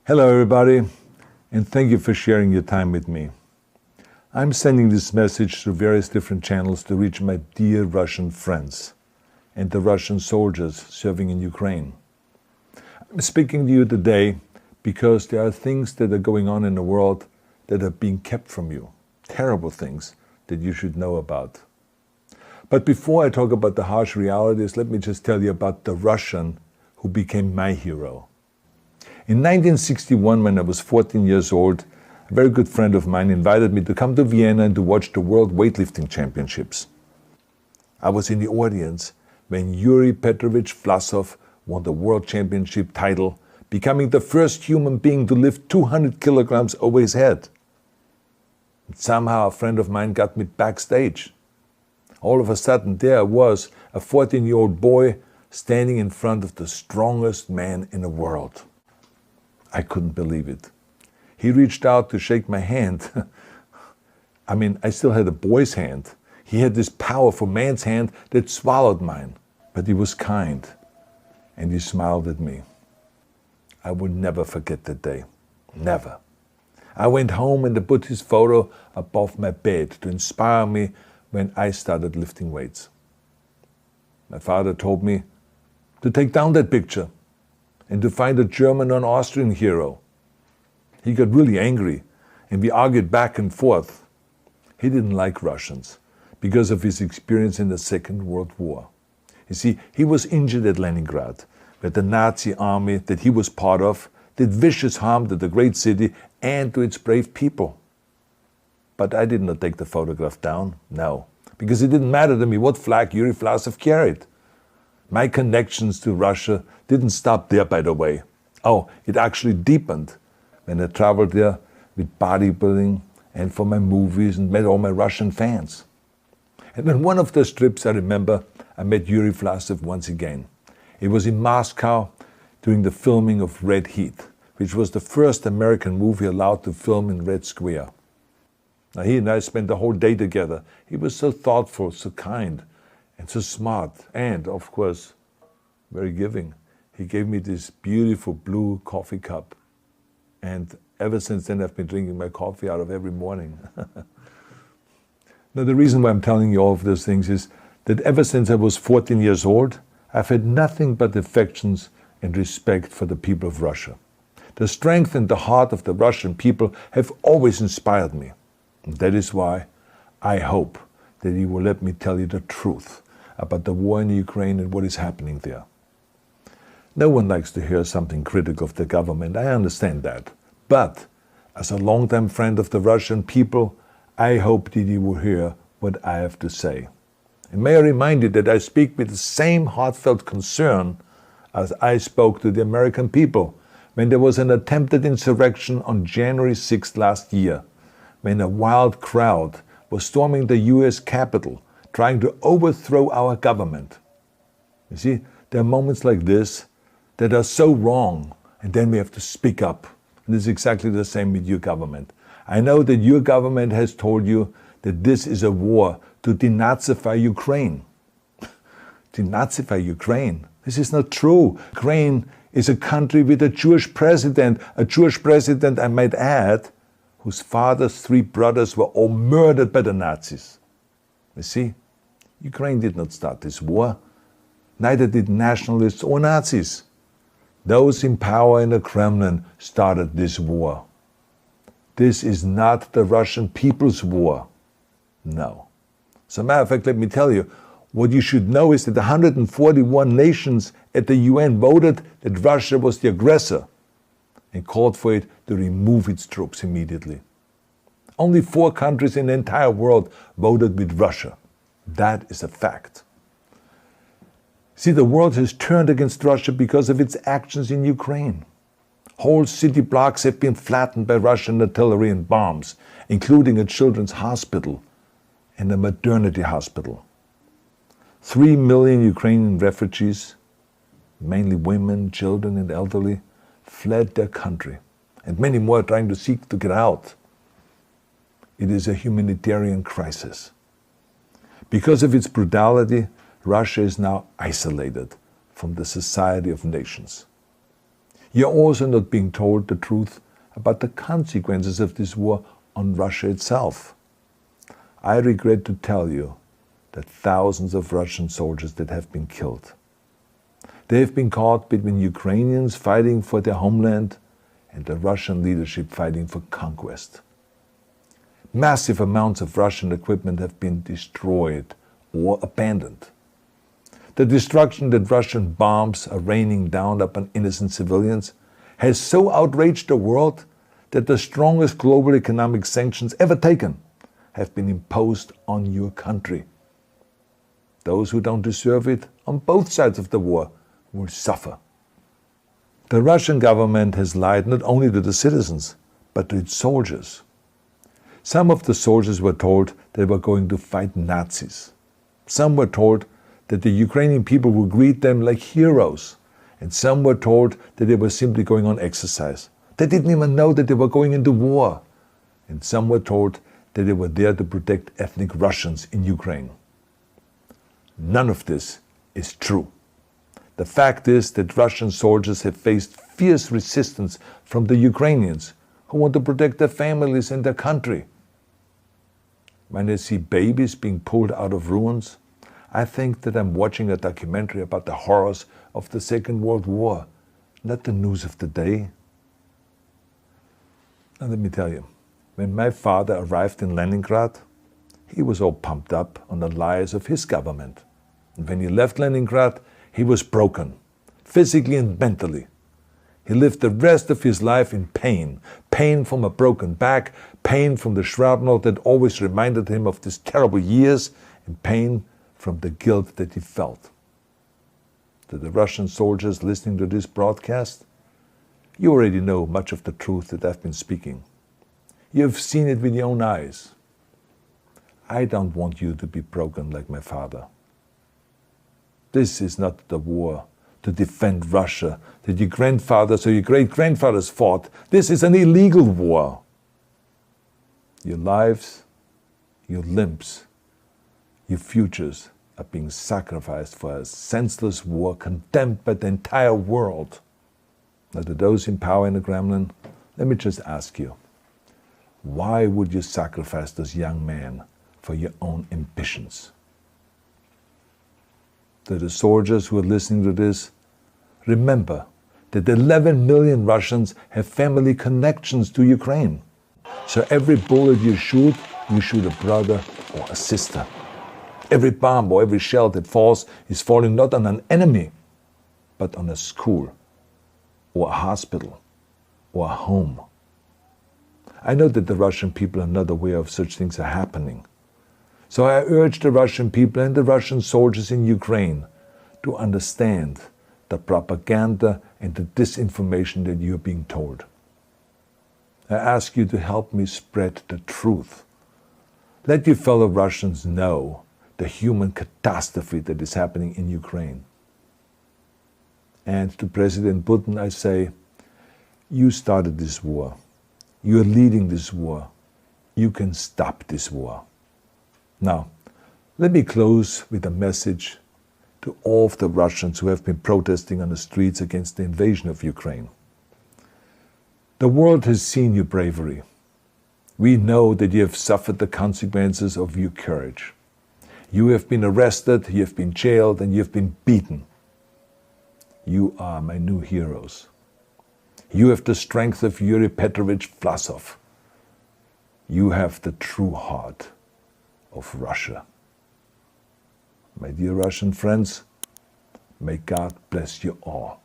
Hello everybody, and thank you for sharing your time with me. I'm sending this message through various different channels to reach my dear Russian friends and the Russian soldiers serving in Ukraine. I'm speaking to you today because there are things that are going on in the world that are being kept from you, terrible things that you should know about. But before I talk about the harsh realities, let me just tell you about the Russian who became my hero. In 1961, when I was 14 years old, a very good friend of mine invited me to come to Vienna and to watch the World Weightlifting Championships. I was in the audience when Yuri Petrovich Vlasov won the World Championship title, becoming the first human being to lift 200 kilograms over his head. And somehow a friend of mine got me backstage. All of a sudden, there I was, a 14-year-old boy, standing in front of the strongest man in the world. I couldn't believe it. He reached out to shake my hand. I still had a boy's hand. He had this powerful man's hand that swallowed mine. But he was kind, and he smiled at me. I will never forget that day. Never. I went home and I put his photo above my bed to inspire me when I started lifting weights. My father told me to take down that picture and to find a German or an Austrian hero. He got really angry and we argued back and forth. He didn't like Russians because of his experience in the Second World War. You see, he was injured at Leningrad, where the Nazi army that he was part of did vicious harm to the great city and to its brave people. But I did not take the photograph down, no, because it didn't matter to me what flag Yuri Vlasov carried. My connections to Russia didn't stop there, by the way. Oh, it actually deepened when I traveled there with bodybuilding and for my movies and met all my Russian fans. And on one of those trips, I remember, I met Yuri Vlasov once again. It was in Moscow during the filming of Red Heat, which was the first American movie allowed to film in Red Square. Now, he and I spent the whole day together. He was so thoughtful, so kind, and so smart, and, of course, very giving. He gave me this beautiful blue coffee cup. And ever since then, I've been drinking my coffee out of every morning. Now, the reason why I'm telling you all of those things is that ever since I was 14 years old, I've had nothing but affections and respect for the people of Russia. The strength and the heart of the Russian people have always inspired me. And that is why I hope that you will let me tell you the truth about the war in Ukraine and what is happening there. No one likes to hear something critical of the government, I understand that. But as a longtime friend of the Russian people, I hope that you will hear what I have to say. And may I remind you that I speak with the same heartfelt concern as I spoke to the American people when there was an attempted insurrection on January 6th last year, when a wild crowd was storming the US Capitol, trying to overthrow our government. You see, there are moments like this that are so wrong, and then we have to speak up. And it's exactly the same with your government. I know that your government has told you that this is a war to denazify Ukraine. Denazify Ukraine? This is not true. Ukraine is a country with a Jewish president, I might add, whose father's 3 brothers were all murdered by the Nazis. You see, Ukraine did not start this war. Neither did nationalists or Nazis. Those in power in the Kremlin started this war. This is not the Russian people's war. No. As a matter of fact, let me tell you, what you should know is that 141 nations at the UN voted that Russia was the aggressor and called for it to remove its troops immediately. Only 4 countries in the entire world voted with Russia. That is a fact. See, the world has turned against Russia because of its actions in Ukraine. Whole city blocks have been flattened by Russian artillery and bombs, including a children's hospital and a maternity hospital. 3 million Ukrainian refugees, mainly women, children, and elderly, fled their country, and many more are trying to seek to get out. It is a humanitarian crisis. Because of its brutality, Russia is now isolated from the society of nations. You're also not being told the truth about the consequences of this war on Russia itself. I regret to tell you that thousands of Russian soldiers that have been killed. They have been caught between Ukrainians fighting for their homeland and the Russian leadership fighting for conquest. Massive amounts of Russian equipment have been destroyed or abandoned. The destruction that Russian bombs are raining down upon innocent civilians has so outraged the world that the strongest global economic sanctions ever taken have been imposed on your country. Those who don't deserve it on both sides of the war will suffer. The Russian government has lied not only to the citizens, but to its soldiers. Some of the soldiers were told they were going to fight Nazis. Some were told that the Ukrainian people would greet them like heroes, and some were told that they were simply going on exercise. They didn't even know that they were going into war. And some were told that they were there to protect ethnic Russians in Ukraine. None of this is true. The fact is that Russian soldiers have faced fierce resistance from the Ukrainians who want to protect their families and their country. When I see babies being pulled out of ruins, I think that I'm watching a documentary about the horrors of the Second World War, not the news of the day. And let me tell you, when my father arrived in Leningrad, he was all pumped up on the lies of his government. And when he left Leningrad, he was broken, physically and mentally. He lived the rest of his life in pain. Pain from a broken back, pain from the shrapnel that always reminded him of these terrible years, and pain from the guilt that he felt. To the Russian soldiers listening to this broadcast, you already know much of the truth that I've been speaking. You have seen it with your own eyes. I don't want you to be broken like my father. This is not the war to defend Russia that your grandfathers or your great-grandfathers fought. This is an illegal war. Your lives, your limbs, your futures are being sacrificed for a senseless war condemned by the entire world. Now, to those in power in the Kremlin, let me just ask you, why would you sacrifice those young men for your own ambitions? To the soldiers who are listening to this, remember that 11 million Russians have family connections to Ukraine. So every bullet you shoot a brother or a sister. Every bomb or every shell that falls is falling not on an enemy, but on a school, or a hospital, or a home. I know that the Russian people are not aware of such things are happening. So I urge the Russian people and the Russian soldiers in Ukraine to understand the propaganda and the disinformation that you are being told. I ask you to help me spread the truth. Let your fellow Russians know the human catastrophe that is happening in Ukraine. And to President Putin I say, you started this war. You are leading this war. You can stop this war. Now, let me close with a message to all of the Russians who have been protesting on the streets against the invasion of Ukraine. The world has seen your bravery. We know that you have suffered the consequences of your courage. You have been arrested, you have been jailed, and you have been beaten. You are my new heroes. You have the strength of Yuri Petrovich Vlasov. You have the true heart of Russia. My dear Russian friends, may God bless you all.